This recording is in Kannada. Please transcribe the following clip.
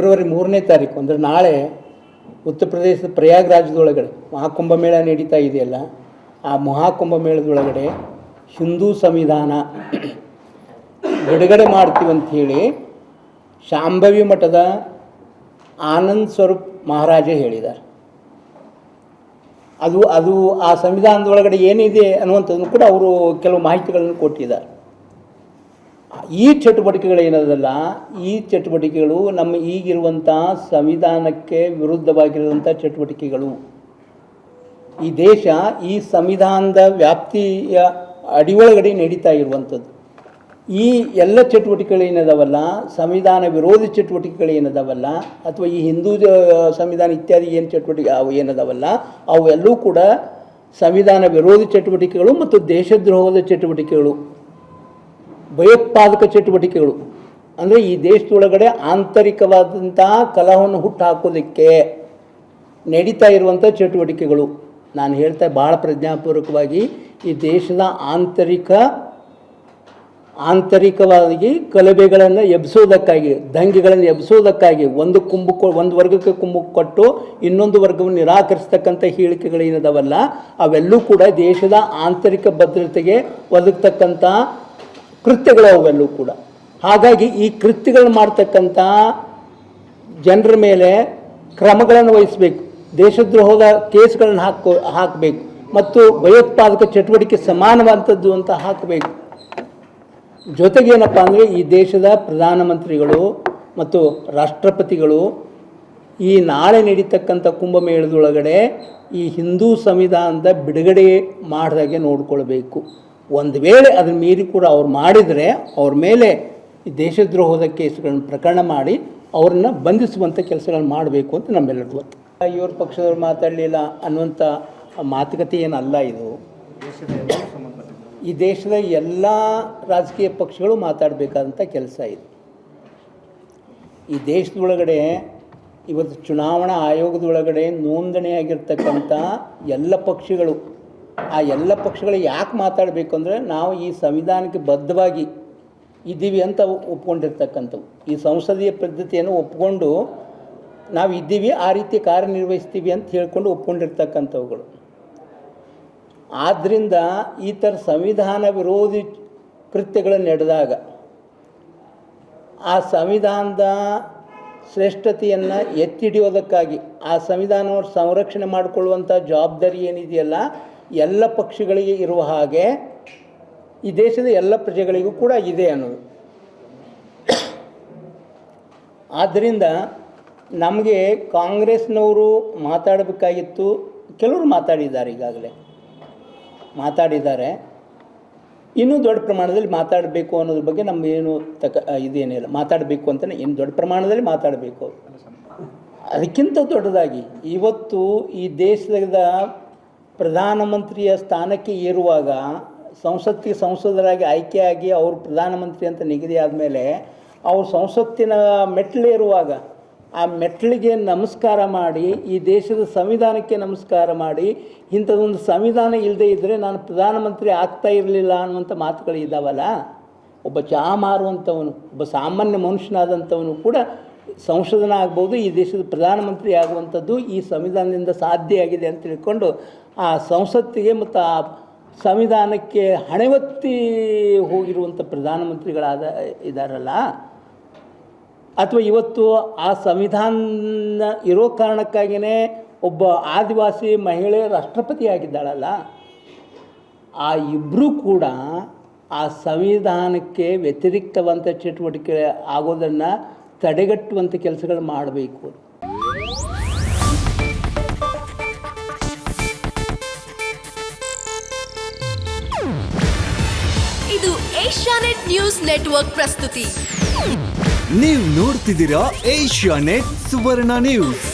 ಫೆಬ್ರವರಿ 3ನೇ ತಾರೀಕು ಅಂದರೆ ನಾಳೆ ಉತ್ತರ ಪ್ರದೇಶದ ಪ್ರಯಾಗ್ರಾಜ್ದೊಳಗಡೆ ಮಹಾಕುಂಭಮೇಳ ನಡೀತಾ ಇದೆಯಲ್ಲ, ಆ ಮಹಾಕುಂಭಮೇಳದೊಳಗಡೆ ಹಿಂದೂ ಸಂವಿಧಾನ ಬಿಡುಗಡೆ ಮಾಡ್ತೀವಂಥೇಳಿ ಶಾಂಭವಿ ಮಠದ ಆನಂದ್ ಸ್ವರೂಪ್ ಮಹಾರಾಜೇ ಹೇಳಿದ್ದಾರೆ. ಅದು ಆ ಸಂವಿಧಾನದೊಳಗಡೆ ಏನಿದೆ ಅನ್ನುವಂಥದ್ದನ್ನು ಕೂಡ ಅವರು ಕೆಲವು ಮಾಹಿತಿಗಳನ್ನು ಕೊಟ್ಟಿದ್ದಾರೆ. ಈ ಚಟುವಟಿಕೆಗಳೇನದಲ್ಲ, ಈ ಚಟುವಟಿಕೆಗಳು ನಮ್ಮ ಈಗಿರುವಂಥ ಸಂವಿಧಾನಕ್ಕೆ ವಿರುದ್ಧವಾಗಿರುವಂಥ ಚಟುವಟಿಕೆಗಳು. ಈ ದೇಶ ಈ ಸಂವಿಧಾನದ ವ್ಯಾಪ್ತಿಯ ಅಡಿಯೊಳಗಡೆ ನಡೀತಾ ಇರುವಂಥದ್ದು. ಈ ಎಲ್ಲ ಚಟುವಟಿಕೆಗಳೇನದವಲ್ಲ, ಸಂವಿಧಾನ ವಿರೋಧಿ ಚಟುವಟಿಕೆಗಳೇನದವಲ್ಲ, ಅಥವಾ ಈ ಹಿಂದೂ ಸಂವಿಧಾನ ಇತ್ಯಾದಿ ಏನು ಚಟುವಟಿಕೆ ಅವು ಏನದವಲ್ಲ, ಅವೆಲ್ಲೂ ಕೂಡ ಸಂವಿಧಾನ ವಿರೋಧಿ ಚಟುವಟಿಕೆಗಳು ಮತ್ತು ದೇಶದ್ರೋಹದ ಚಟುವಟಿಕೆಗಳು, ಭಯೋತ್ಪಾದಕ ಚಟುವಟಿಕೆಗಳು. ಅಂದರೆ ಈ ದೇಶದೊಳಗಡೆ ಆಂತರಿಕವಾದಂಥ ಕಲಹವನ್ನು ಹುಟ್ಟು ಹಾಕೋದಕ್ಕೆ ನಡೀತಾ ಇರುವಂಥ ಚಟುವಟಿಕೆಗಳು. ನಾನು ಹೇಳ್ತಾ ಭಾಳ ಪ್ರಜ್ಞಾಪೂರ್ವಕವಾಗಿ ಈ ದೇಶದ ಆಂತರಿಕವಾಗಿ ಕಲಬೆಗಳನ್ನು ಎಬ್ಬಿಸೋದಕ್ಕಾಗಿ, ದಂಗೆಗಳನ್ನು ಎಬ್ಬಿಸೋದಕ್ಕಾಗಿ, ಒಂದು ವರ್ಗಕ್ಕೆ ಕುಂಭ ಕೊಟ್ಟು ಇನ್ನೊಂದು ವರ್ಗವನ್ನು ನಿರಾಕರಿಸ್ತಕ್ಕಂಥ ಹೇಳಿಕೆಗಳೇನದವಲ್ಲ, ಅವೆಲ್ಲೂ ಕೂಡ ದೇಶದ ಆಂತರಿಕ ಭದ್ರತೆಗೆ ಒದಗತಕ್ಕಂಥ ಕೃತ್ಯಗಳು ಅವೆಲ್ಲೂ ಕೂಡ. ಹಾಗಾಗಿ ಈ ಕೃತ್ಯಗಳನ್ನು ಮಾಡ್ತಕ್ಕಂಥ ಜನರ ಮೇಲೆ ಕ್ರಮಗಳನ್ನು ವಹಿಸಬೇಕು, ದೇಶದ್ರೋಹದ ಕೇಸ್ಗಳನ್ನು ಹಾಕಬೇಕು ಮತ್ತು ಭಯೋತ್ಪಾದಕ ಚಟುವಟಿಕೆ ಸಮಾನವಾದಂಥದ್ದು ಅಂತ ಹಾಕಬೇಕು. ಜೊತೆಗೇನಪ್ಪ ಅಂದರೆ ಈ ದೇಶದ ಪ್ರಧಾನಮಂತ್ರಿಗಳು ಮತ್ತು ರಾಷ್ಟ್ರಪತಿಗಳು ಈ ನಾಳೆ ನಡೀತಕ್ಕಂಥ ಕುಂಭಮೇಳದೊಳಗಡೆ ಈ ಹಿಂದೂ ಸಂವಿಧಾನದ ಬಿಡುಗಡೆ ಮಾಡಿದಾಗೆ ನೋಡಿಕೊಳ್ಬೇಕು. ಒಂದು ವೇಳೆ ಅದನ್ನು ಮೀರಿ ಕೂಡ ಅವ್ರು ಮಾಡಿದರೆ ಅವ್ರ ಮೇಲೆ ಈ ದೇಶದ್ರೋಹದ ಕೇಸ್ಗಳನ್ನು ಪ್ರಕರಣ ಮಾಡಿ ಅವ್ರನ್ನ ಬಂಧಿಸುವಂಥ ಕೆಲಸಗಳನ್ನು ಮಾಡಬೇಕು ಅಂತ ನಮ್ಮೆಲ್ಲರಿಗೂ ಗೊತ್ತು. ಇವ್ರ ಪಕ್ಷದವ್ರು ಮಾತಾಡಲಿಲ್ಲ ಅನ್ನುವಂಥ ಮಾತುಕತೆ ಏನಲ್ಲ. ಇದು ಈ ದೇಶದ ಎಲ್ಲ ರಾಜಕೀಯ ಪಕ್ಷಗಳು ಮಾತಾಡಬೇಕಾದಂಥ ಕೆಲಸ ಇದು. ಈ ದೇಶದೊಳಗಡೆ ಇವತ್ತು ಚುನಾವಣಾ ಆಯೋಗದೊಳಗಡೆ ನೋಂದಣಿಯಾಗಿರ್ತಕ್ಕಂಥ ಎಲ್ಲ ಪಕ್ಷಗಳು, ಆ ಎಲ್ಲ ಪಕ್ಷಗಳು ಯಾಕೆ ಮಾತಾಡಬೇಕು ಅಂದರೆ, ನಾವು ಈ ಸಂವಿಧಾನಕ್ಕೆ ಬದ್ಧವಾಗಿ ಇದ್ದೀವಿ ಅಂತ ಒಪ್ಕೊಂಡಿರ್ತಕ್ಕಂಥವು, ಈ ಸಂಸದೀಯ ಪದ್ಧತಿಯನ್ನು ಒಪ್ಕೊಂಡು ನಾವು ಇದ್ದೀವಿ, ಆ ರೀತಿ ಕಾರ್ಯನಿರ್ವಹಿಸ್ತೀವಿ ಅಂತ ಹೇಳ್ಕೊಂಡು ಒಪ್ಕೊಂಡಿರ್ತಕ್ಕಂಥವುಗಳು. ಆದ್ದರಿಂದ ಈ ಥರ ಸಂವಿಧಾನ ವಿರೋಧಿ ಕೃತ್ಯಗಳು ನಡೆದಾಗ ಆ ಸಂವಿಧಾನದ ಶ್ರೇಷ್ಠತೆಯನ್ನು ಎತ್ತಿ ಹಿಡಿಯೋದಕ್ಕಾಗಿ ಆ ಸಂವಿಧಾನವನ್ನು ಸಂರಕ್ಷಣೆ ಮಾಡಿಕೊಳ್ಳುವಂಥ ಜವಾಬ್ದಾರಿ ಏನಿದೆಯಲ್ಲ ಎಲ್ಲ ಪಕ್ಷಗಳಿಗೆ ಇರುವ ಹಾಗೆ ಈ ದೇಶದ ಎಲ್ಲ ಪ್ರಜೆಗಳಿಗೂ ಕೂಡ ಇದೆ ಅನ್ನೋದು. ಆದ್ದರಿಂದ ನಮಗೆ ಕಾಂಗ್ರೆಸ್ನವರು ಮಾತಾಡಬೇಕಾಗಿತ್ತು, ಕೆಲವರು ಮಾತಾಡಿದ್ದಾರೆ, ಈಗಾಗಲೇ ಮಾತಾಡಿದ್ದಾರೆ. ಇನ್ನೂ ದೊಡ್ಡ ಪ್ರಮಾಣದಲ್ಲಿ ಮಾತಾಡಬೇಕು ಅನ್ನೋದ್ರ ಬಗ್ಗೆ ನಮಗೇನು ಇದೇನಿಲ್ಲ. ಮಾತಾಡಬೇಕು ಅಂತಲೇ ಇನ್ನು ದೊಡ್ಡ ಪ್ರಮಾಣದಲ್ಲಿ ಮಾತಾಡಬೇಕು. ಅದಕ್ಕಿಂತ ದೊಡ್ಡದಾಗಿ ಇವತ್ತು ಈ ದೇಶದ ಪ್ರಧಾನಮಂತ್ರಿಯ ಸ್ಥಾನಕ್ಕೆ ಏರುವಾಗ, ಸಂಸದರಾಗಿ ಆಯ್ಕೆಯಾಗಿ ಅವರು ಪ್ರಧಾನಮಂತ್ರಿ ಅಂತ ನಿಗದಿ ಆದಮೇಲೆ ಅವರು ಸಂಸತ್ತಿನ ಮೆಟ್ಟಲೇರುವಾಗ ಆ ಮೆಟ್ಟಲಿಗೆ ನಮಸ್ಕಾರ ಮಾಡಿ, ಈ ದೇಶದ ಸಂವಿಧಾನಕ್ಕೆ ನಮಸ್ಕಾರ ಮಾಡಿ, ಇಂಥದ್ದೊಂದು ಸಂವಿಧಾನ ಇಲ್ಲದೆ ಇದ್ದರೆ ನಾನು ಪ್ರಧಾನಮಂತ್ರಿ ಆಗ್ತಾ ಇರಲಿಲ್ಲ ಅನ್ನುವಂಥ ಮಾತುಗಳು ಇದ್ದಾವಲ್ಲ. ಒಬ್ಬ ಚಹಾ ಮಾರುವಂಥವನು, ಒಬ್ಬ ಸಾಮಾನ್ಯ ಮನುಷ್ಯನಾದಂಥವನು ಕೂಡ ಸಂಶೋಧನೆ ಆಗ್ಬೋದು, ಈ ದೇಶದ ಪ್ರಧಾನಮಂತ್ರಿ ಆಗುವಂಥದ್ದು ಈ ಸಂವಿಧಾನದಿಂದ ಸಾಧ್ಯ ಆಗಿದೆ ಅಂತ ತಿಳ್ಕೊಂಡು ಆ ಸಂಸತ್ತಿಗೆ ಮತ್ತು ಆ ಸಂವಿಧಾನಕ್ಕೆ ಹಣೆವತ್ತಿ ಹೋಗಿರುವಂಥ ಇದ್ದಾರಲ್ಲ, ಅಥವಾ ಇವತ್ತು ಆ ಸಂವಿಧಾನ ಇರೋ ಕಾರಣಕ್ಕಾಗಿಯೇ ಒಬ್ಬ ಆದಿವಾಸಿ ಮಹಿಳೆ ರಾಷ್ಟ್ರಪತಿ ಆಗಿದ್ದಾಳಲ್ಲ, ಆ ಇಬ್ಬರೂ ಕೂಡ ಆ ಸಂವಿಧಾನಕ್ಕೆ ವ್ಯತಿರಿಕ್ತವಂಥ ಚಟುವಟಿಕೆ ಆಗೋದನ್ನು ತಡೆಗಟ್ಟುವಂಥ ಕೆಲಸಗಳು ಮಾಡಬೇಕು. ಇದು ಏಷ್ಯಾನೆಟ್ ನ್ಯೂಸ್ ನೆಟ್ವರ್ಕ್ ಪ್ರಸ್ತುತಿ. ನೀವು ನೋಡ್ತಿದ್ದೀರಾ ಏಷ್ಯಾನೆಟ್ ಸುವರ್ಣ ನ್ಯೂಸ್.